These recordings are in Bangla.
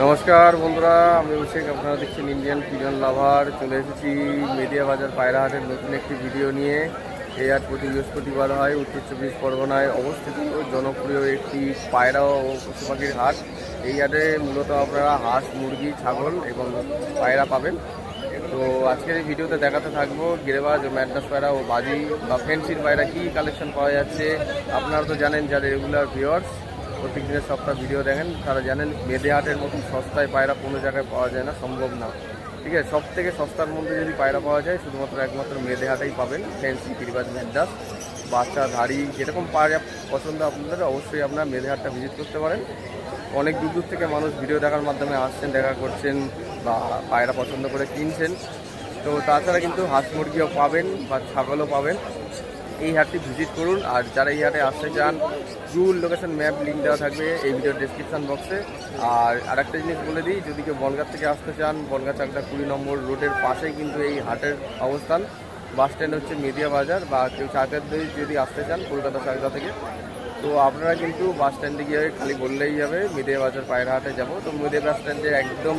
নমস্কার বন্ধুরা, আমি অভিষেক। আপনারা দেখছেন ইন্ডিয়ান পিজন লাভার। চলে এসেছি মেদিয়া বাজার পায়রা হাটের নতুন একটি ভিডিও নিয়ে। এই হাট প্রতি বৃহস্পতিবার হয়। উত্তর চব্বিশ পরগনায় অবস্থিত জনপ্রিয় একটি পায়রা ও পশু পাখির হাট। এই হাটে মূলত আপনারা হাঁস, মুরগি, ছাগল এবং পায়রা পাবেন। তো আজকের এই ভিডিওতে দেখাতে থাকবো গিরেবাজ ও ম্যাড্রাস পায়রা ও বাজি বা ফেন্সির পায়রা কী কালেকশন পাওয়া যাচ্ছে। আপনারা তো জানেন, যারা রেগুলার ভিউয়ার্স প্রত্যেক দিনের সপ্তাহ ভিডিও দেখেন, তারা জানেন মেদে হাটের মতন সস্তায় পায়রা কোনো জায়গায় পাওয়া যায় না, সম্ভব না। ঠিক আছে, সব থেকে সস্তার মধ্যে যদি পায়রা পাওয়া যায় শুধুমাত্র একমাত্র মেদে হাটেই পাবেন। ফ্যান্সি, গিরিবাজ, ম্যাড্রাস, বাচ্চা, ধাড়ি, যেরকম পায়রা পছন্দ আপনাদের অবশ্যই আপনারা মেদে হাটটা ভিজিট করতে পারেন। অনেক দূর দূর থেকে মানুষ ভিডিও দেখার মাধ্যমে আসছেন, দেখা করছেন বা পায়রা পছন্দ করে কিনছেন। তো তাছাড়া কিন্তু হাঁস মুরগিও পাবেন বা ছাগলও পাবেন। এই হাটটি ভিজিট করুন। আর যারা এই হাটে আসতে চান, গুগল লোকেশন ম্যাপ লিঙ্ক দেওয়া থাকবে এই ভিডিওর ডেসক্রিপশান বক্সে। আর আরেকটা জিনিস বলে দিই, যদি কেউ বনগাঁ থেকে আসতে চান, বনগাঁ চাকদা 20 নম্বর রোডের পাশেই কিন্তু এই হাটের অবস্থান। বাস স্ট্যান্ড হচ্ছে মেদিয়া বাজার। বা কেউ চাকদার যদি আসতে চান কলকাতা চাকদা থেকে, তো আপনারা কিন্তু বাস স্ট্যান্ডে গিয়ে খালি বললেই যাবে মেদিয়া বাজার পায়রা হাটে যাব। তো মেদিয়া বাস স্ট্যান্ডের একদম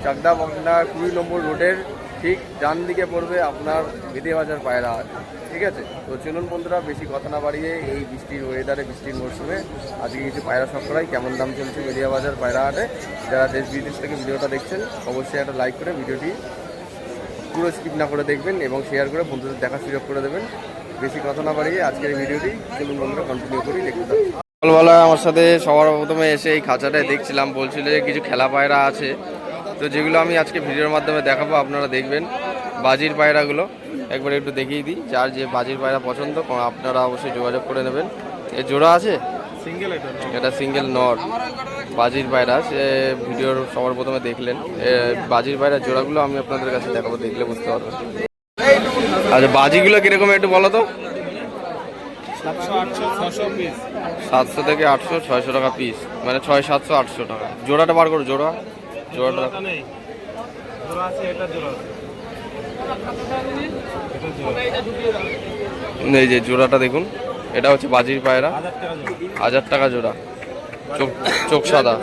চাকদা বনগাঁ 20 নম্বর রোডের ঠিক ডান দিকে পড়বে আপনার মেদিয়া বাজার পায়রা হাট। ঠিক আছে, তো চলুন বন্ধুরা, বেশি কথা না বাড়িয়ে এই বৃষ্টির ওয়েদারে, বৃষ্টির মরশুমে আজকে কিছু পায়রা শখ করাই। কেমন দাম চলছে মেদিয়া বাজার পায়রা হাটে। যারা দেশ বিদেশ থেকে ভিডিওটা দেখছেন অবশ্যই একটা লাইক করে ভিডিওটি পুরো স্কিপ না করে দেখবেন এবং শেয়ার করে বন্ধুদের দেখার সুযোগ করে দেবেন। বেশি কথা না বাড়িয়ে আজকের এই ভিডিওটি চলুন বন্ধুরা কন্টিনিউ করি, দেখতে থাকুন। সকালবেলা আমার সাথে সবার প্রথমে এসে এই খাঁচাটায় দেখছিলাম, বলছিল যে কিছু খেলা পায়রা আছে। তো যেগুলো আমি আজকে ভিডিওর মাধ্যমে দেখাবো, আপনারা দেখবেন। বাজির পায়রাগুলো একবার একটু দেখিয়ে দিই। যার যে বাজির পায়রা পছন্দ আপনারা অবশ্যই যোগাযোগ করে নেবেন। এর জোড়া আছে, এটা সিঙ্গেল নর বাজির পায়রা। সে ভিডিওর সবার প্রথমে দেখলেন। বাজির পায়রা জোড়াগুলো আমি আপনাদের কাছে দেখাবো, দেখলে বুঝতে পারবেন। আচ্ছা, বাজিগুলো কিরকম একটু বলো তো। 700 থেকে 800, 600 টাকা পিস, মানে 600, 700, 800 টাকা। জোড়াটা বার করো, জোড়াটা এই যে জোড়াটা দেখুন, এটা হচ্ছে বাজির পায়রা, 1000 টাকা জোড়া। চোখ সাদা,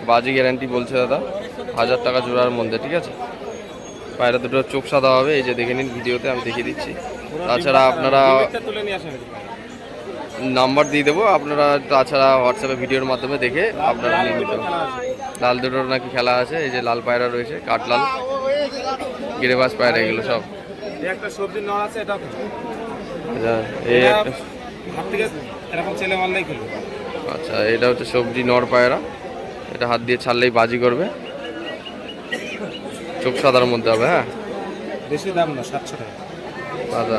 বাজি গ্যারান্টি বলছে দাদা, 1000 টাকা জোড়ার মধ্যে। ঠিক আছে, পায়রা দুটো চোখ সাদা হবে, এই যে দেখে নিন, ভিডিওতে আমি দেখিয়ে দিচ্ছি। তাছাড়া আপনারা নাম্বার দিয়ে দেবো, আপনারা তাছাড়া হোয়াটসঅ্যাপে ভিডিওর মাধ্যমে দেখে আপনারা নিয়ে নিতে হবে। লাল দুটোর নাকি খেলা আছে, এই যে লাল পায়রা রয়েছে, কাঠলাল, গিরেবাজ পায়রা, এগুলো সব। আচ্ছা, এটা হচ্ছে সবজি নর পায়রা, এটা হাত দিয়ে ছাড়লেই বাজি করবে, চোখ সাদার মধ্যে হবে। হ্যাঁ, বেশি দাম না, 700 টাকা। আচ্ছা,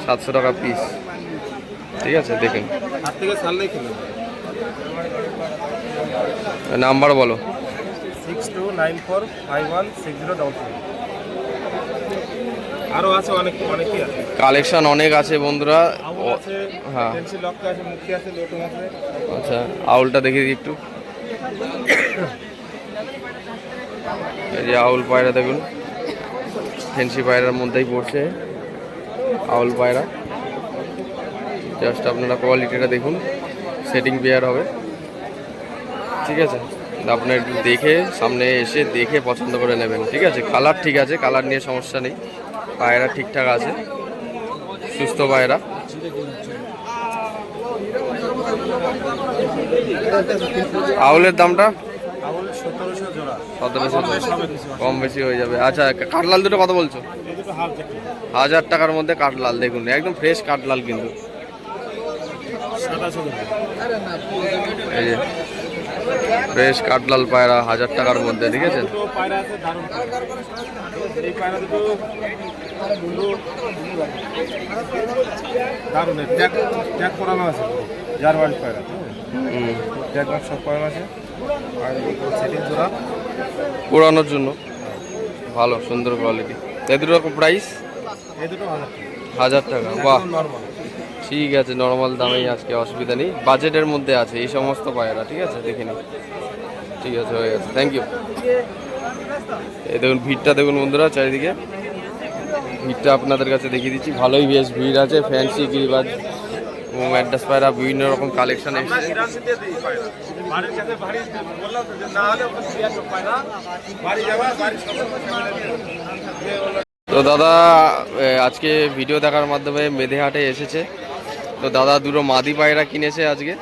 700 টাকা পিস। ঠিক আছে, দেখুন, নাম্বার বলো। 6294516033। আরো আছে অনেকই আছে, কালেকশন অনেক আছে বন্ধুরা। হ্যাঁ, আচ্ছা, আউলটা দেখে দিই একটু। এই যে আউল পায়রা দেখুন, ফেন্সি পায়রার মধ্যেই পড়ছে আউল পায়রা। জাস্ট আপনারা কোয়ালিটিটা দেখুন, সেটিং পেয়ার হবে। ঠিক আছে, আপনার একটু দেখে, সামনে এসে দেখে পছন্দ করে নেবেন। ঠিক আছে, কালার ঠিক আছে, কালার নিয়ে সমস্যা নেই, পায়রা ঠিকঠাক আছে, সুস্থ পায়রা। আউলের দামটা 1700, কম বেশি হয়ে যাবে। আচ্ছা, কাঠলাল দুটো কত বলছো? 1000 টাকার মধ্যে কাঠলাল, দেখুন একদম ফ্রেশ কাঠলাল কিন্তু। এই যে ফ্রেশ কাঠলাল পায়রা 1000 টাকার মধ্যে। ঠিক আছে, পোড়ানোর জন্য ভালো, সুন্দর কোয়ালিটি। এই দুটো প্রাইস 1000 টাকা। বাহ, ঠিক আছে, নর্মাল দামেই আজকে, অসুবিধা নেই, বাজেটের মধ্যে আছে এই সমস্ত পায়রা। ঠিক আছে, দেখে নিন। ঠিক আছে, হয়ে গেছে, থ্যাংক ইউ। এই দেখুন ভিড়টা দেখুন বন্ধুরা, চারিদিকে ভিড়টা আপনাদের কাছে দেখিয়ে দিচ্ছি। ভালোই বেশ ভিড় আছে। ফ্যান্সি, গিরিবাজ ও ম্যাড্রাস পায়রা বিভিন্ন রকম কালেকশন এসেছে। তো দাদা আজকে ভিডিও দেখার মাধ্যমে মেদেহাটে এসেছে। তো দাদা দুটো মাদি পায়রা কিনেছে আজকে।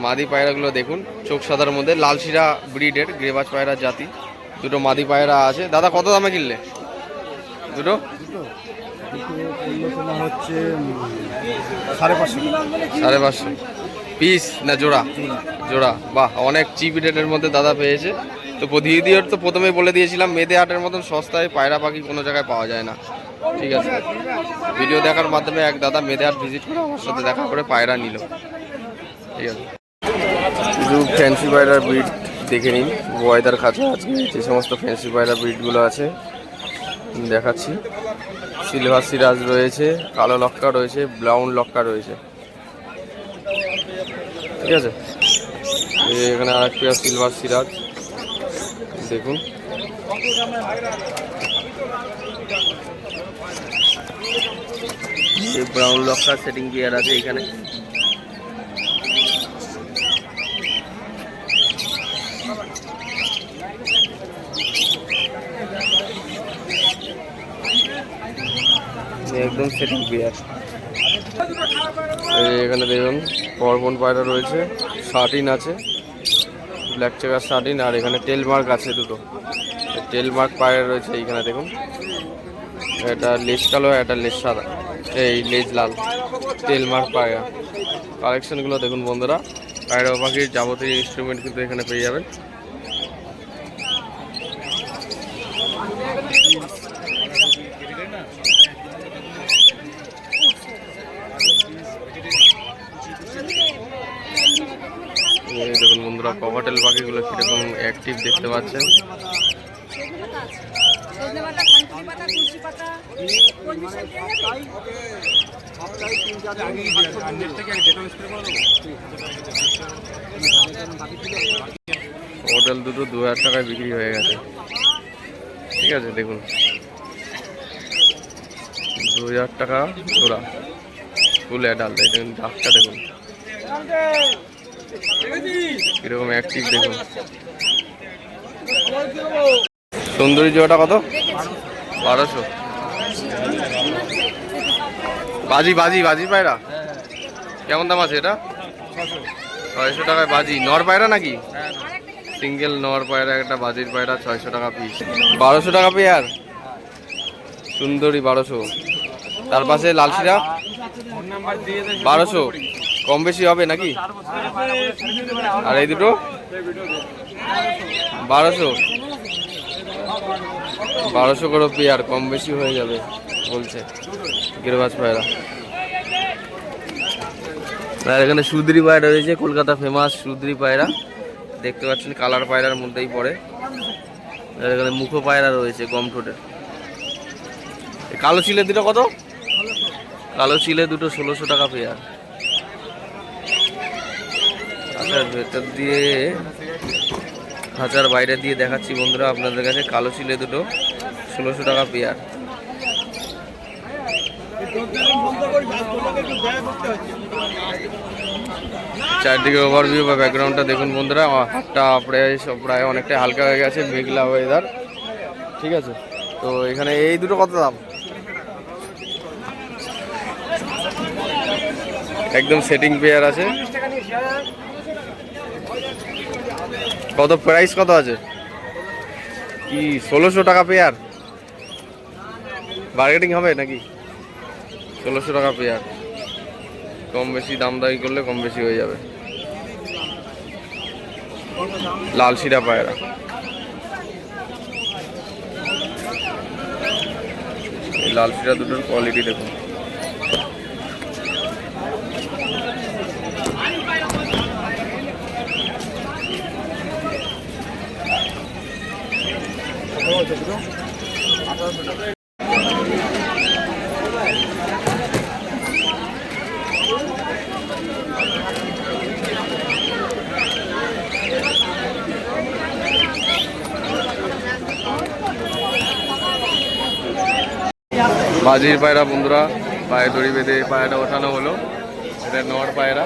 মাদি পায়রাগুলো দেখুন, চোখ সাদার মধ্যে লালশিরা ব্রিডের গ্রেবাজ পায়রা জাতি দুটো মাদি পায়রা আছে। দাদা কত দামে কিনলে দুটো? হচ্ছে 550। 550 পিস না জোড়া? জোড়া। বাহ, অনেক চিপ রেটের মধ্যে দাদা পেয়েছে। তো দিদির তো প্রথমেই বলে দিয়েছিলাম মেদেহাটের মতন সস্তায় পায়রা পাখি কোনো জায়গায় পাওয়া যায় না। ঠিক আছে, ভিডিও দেখার মাধ্যমে এক দাদা মেদেহাট ভিজিট করে আমার সাথে দেখা করে পায়রা নিল। ঠিক আছে, শুধু ফ্যান্সি পায়রার ব্রিড দেখে নিন। বয়দার কাছে আজকে যে সমস্ত ফ্যান্সি পায়রা ব্রিডগুলো আছে দেখাচ্ছি। সিলভার সিরাজ রয়েছে, কালো লক্কা রয়েছে, ব্রাউন লক্কা রয়েছে। ঠিক আছে, এখানে আর একটা সিলভার সিরাজ দেখুন। ব্রাউন লক্কা সেটিং গিয়ার আছে এখানে। একদম সেটিং গিয়ার। এখানে দেখুন কর্বন পায়রা রয়েছে, শার্টিন আছে, ব্ল্যাক চেকার শার্টিন, আর এখানে টেল মার্ক আছে দুটো। টেল মার্ক পায়রা রয়েছে এইখানে দেখুন। এটা লেজ কালো, এটা লেজ সাদা, এই লেজ লাল। টেল মার্ক পায়রা কালেকশনগুলো দেখুন বন্ধুরা। পায়রা পাখির যাবতীয় ইনস্ট্রুমেন্ট কিন্তু এখানে পেয়ে যাবেন। দেখুন বন্ধুরা, ককাটেল পাখিগুলো কিরকম অ্যাক্টিভ দেখতে পাচ্ছেন। হোটেল দুটো 2000 টাকায় বিক্রি হয়ে গেছে। ঠিক আছে, দেখুন 2000 টাকা জোড়া ফুল অ্যাডাল্ট। এই দেখুন ডাকটা দেখুন কিরকম অ্যাক্টিভ দেখুন। সুন্দরী জোড়াটা কত? 1200। বাজি বাজি বাজি পায়রা কেমন দাম আছে এটা? 600 টাকায় বাজি। নর পায়রা নাকি? সিঙ্গেল নর পায়রা একটা বাজির পায়রা 600 টাকা পিস। 1200 টাকা পেয়ার সুন্দরী 1200। তার পাশে লালশিরা 1200। কম বেশি হবে নাকি? আর এই দুটো 1200। 1200 করে পেয়ার, কম বেশি হয়ে যাবে বলছে গ্রেবাজ পায়রা। আর এখানে সুদ্রি পায়রা রয়েছে, কলকাতা ফেমাস সুদ্রি পায়রা দেখতে পাচ্ছেন, কালার পায়রার মধ্যেই পড়ে। এখানে মুখো পায়রা রয়েছে গম ঠোঁটের। কালো চিলে দুটো কত? কালো চিলে দুটো 1600 টাকা পেয়ার। আচ্ছা, ভেতর দিয়ে খাঁচার বাইরে দিয়ে দেখাচ্ছি বন্ধুরা আপনাদের কাছে। কালো চিলে দুটো 1600 টাকা পেয়ার। চারদিকে ওভারভিউ বা ব্যাকগ্রাউন্ডটা দেখুন বন্ধুরা। হাতটা প্রায় অনেকটাই হালকা হয়ে গেছে, মেঘলা ওয়েদার। ঠিক আছে, তো এখানে এই দুটো কত দাম? একদম সেটিং পেয়ার আছে। কত প্রাইস কত আছে? কি 1600 টাকা পেয়ার? বার্গেটিং হবে নাকি? 1600 টাকা পেয়ার, কম বেশি দাম দাবি করলে কম বেশি হয়ে যাবে। লালশিরা পায়রা এই লালশিরা দুটোর কোয়ালিটি দেখুন। বাজির পায়রা বন্ধুরা, পায়ে দড়ি বেঁধে পায়রাটা ওঠানো হলো। এটা নর পায়রা।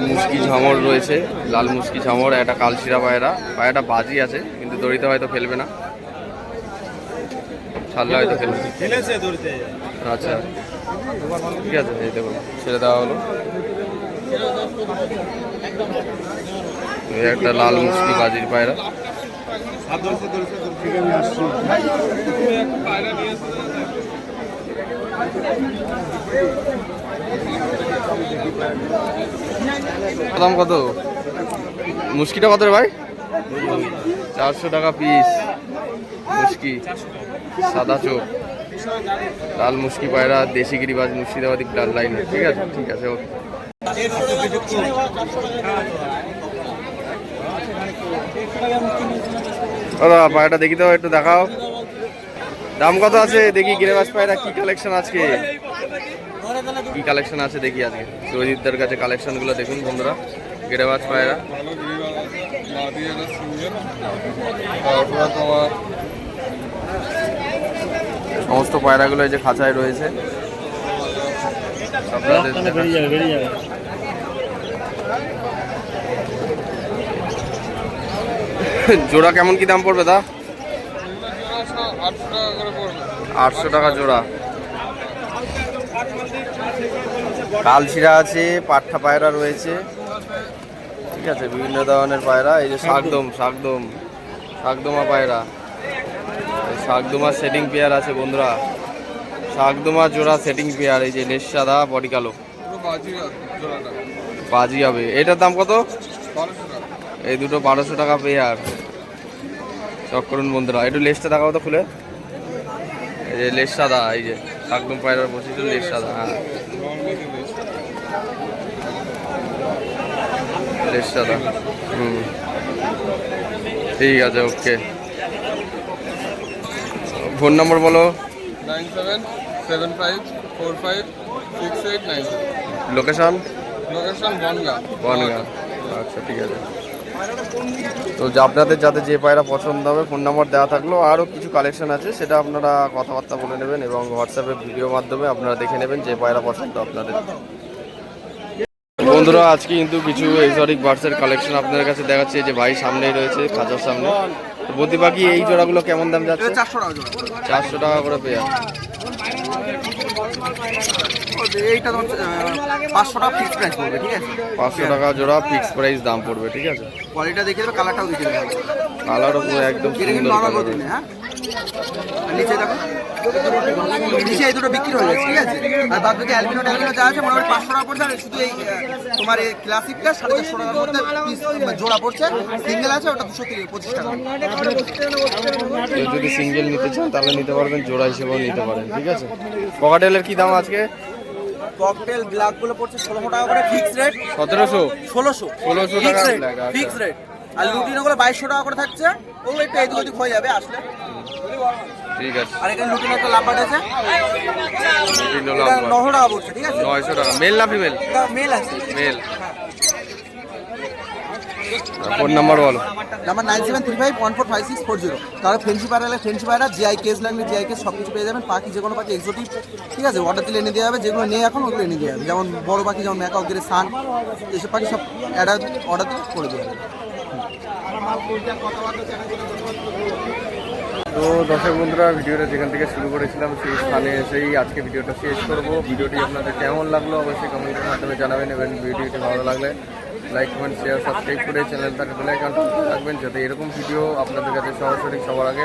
মুসকি ঝামর রয়েছে, লাল মুসকি ঝামর, একটা কালশিরা পায়রা। পায়রাটা বাজি আছে কিন্তু দড়িতে হয়তো ফেলবে না, ছাড়লে হয়তো ফেলবে। আচ্ছা ঠিক আছে, এই দেখুন ছেড়ে দেওয়া হলো। এই একটা লাল মুসকি বাজির পায়রা। দাম কত মুসকিটা কত রে ভাই? 400 টাকা পিস মুসকি, সাদা চোখ, লাল মুসকি পায়রা, দেশি গিরিবাজ মুর্শিদাবাদী ব্লাড লাইন। ঠিক আছে ঠিক আছে, ওকে। দাদা পায়রাটা দেখি তো, একটু দেখাও। দাম কত আছে দেখি? গিরিবাজ পায়রা কি কালেকশন আজকে, কি কালেকশন আছে দেখি আজকে। সৈজিদদের কাছে কালেকশনগুলো দেখুন বন্ধুরা। গিরিবাজ পায়রা, সমস্ত পায়রাগুলো এই যে খাঁচায় রয়েছে। জোড়া কেমন কি দাম পড়বে দা? 800 টাকা জোড়া। কালশিরা আছে, পাট্টা পায়রা রয়েছে। ঠিক আছে, বিভিন্ন ধরনের পায়রা। এই যে শাকদমা পায়রা, শাকদমা সেটিং পেয়ার আছে বন্ধুরা। শাকদমা জোড়া সেটিং পেয়ার। এই যে লেস সাদা, বডি কালো, বাজি হবে। এটার দাম কত? এই দুটো 1200 টাকা পেয়ার। চক করুন বন্ধুরা। একটু লেসটা দেখাও তো খুলে। এই যে লেস সাদা, এই যে শাকদম পায়রার বসেছিল লেস সাদা। হ্যাঁ, লেস সাদা। ঠিক আছে, ওকে। ফোন নম্বর বলো। 9775456897। লোকেশন? বনগাঁ। আচ্ছা ঠিক আছে। তো আপনাদের যাতে যে পায়রা পছন্দ হবে ফোন নাম্বার দেওয়া থাকলো। আরও কিছু কালেকশন আছে, সেটা আপনারা কথাবার্তা বলে নেবেন এবং হোয়াটসঅ্যাপে ভিডিও মাধ্যমে আপনারা দেখে নেবেন যে পায়রা পছন্দ আপনাদের। বন্ধুরা আজকে কিন্তু কিছু এক্সোটিক বার্ডসের কালেকশন আপনাদের কাছে দেখাচ্ছি। যে ভাই সামনেই রয়েছে, খাঁচার সামনে। তো বদ্রি পাখি এই জোড়াগুলো কেমন দাম যাচ্ছে? 400 টাকা করে পেয়ার। এইটা 500 টাকা ফিক্স প্রাইস পড়বে। ঠিক আছে, 500 টাকা জোড়া ফিক্স প্রাইস দাম পড়বে। ঠিক আছে, কোয়ালিটিটা দেখে দেবে, কালারটাও দেখে দেবে। কালারও পুরো একদম সুন্দর কালার। হ্যাঁ, নিচে দেখো, নিচে এই দুটো বিক্রি হয়ে যাচ্ছে। ঠিক আছে, আর বাদ বাকি অ্যালবিনো ট্যালবিনো যা আছে মোটামুটি 500 টাকা পড়ছে। আর শুধু এই তোমার এই ক্লাসিকটা 450 টাকার মধ্যে পিস জোড়া পড়ছে। সিঙ্গেল আছে ওটা 225 টাকা। কেউ যদি সিঙ্গেল নিতে চান তাহলে নিতে পারবেন, জোড়া হিসেবেও নিতে পারেন। ঠিক আছে, ককাটেলের কি দাম আজকে? ককটেল ব্ল্যাক গুলো পড়ছে 1600 টাকা করে ফিক্স রেট। 1700 1600 টাকা ফিক্স রেট। আর লুটিনো গুলো 2200 টাকা করে থাকছে। ও একটু এদিক ওদিক হয়ে যাবে আসলে। ঠিক আছে। আর এখানে লুটিনো একটা লাভবার্ড আছে, লুটিনো এটা 900 টাকা পড়ছে। ঠিক আছে, 900 টাকা। মেল না ফিমেল? এটা মেল আছে। মেল। ফোন নাম্বার বলো। নাম্বার 9735145640। তাহলে ফেন্সি পায়রা, ফেন্সি পায়রা, জিআই কেস লাগলে জিআই কেস সব কিছু পেয়ে যাবেন। পাখি যে কোনো পাখি এক্সোটিক, ঠিক আছে, অর্ডার দিলে এনে দেওয়া হবে। যেগুলো নেই এখন ওগুলো এনে দেওয়া হবে। যেমন বড় পাখি, যেমন ম্যাকাও, গেরে, সান, এসব পাখি সব অর্ডার দিয়ে করে দেওয়া হবে। তো দর্শক বন্ধুরা, ভিডিওটা যেখান থেকে শুরু করেছিলাম সেই স্থানে এসেই আজকে ভিডিওটা শেষ করব। ভিডিওটি আপনাদের কেমন লাগলো অবশ্যই কমেন্টের মাধ্যমে জানাবেন এবং ভিডিওটি ভালো লাগলে লাইক, কমেন্ট, শেয়ার, সাবস্ক্রাইব করে চ্যানেলটাকে বেল আইকনটা রাখবেন যাতে এরকম ভিডিও আপনাদের কাছে সরাসরি সবার আগে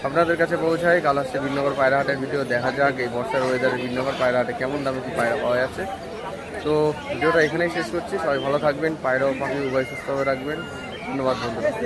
আপনাদের কাছে পৌঁছায়। কাল আসছে বিনগর পায়রাহাটের ভিডিও। দেখা যাক এই বর্ষার ওয়েদারে বিনগর পায়রাহাটে কেমন দামে কি পায়রা পাওয়া যাচ্ছে। তো ভিডিওটা এখানেই শেষ করছি। সবাই ভালো থাকবেন, পায়রা ও পাখি উভয় সুস্থভাবে রাখবেন। ধন্যবাদ বন্ধুরা।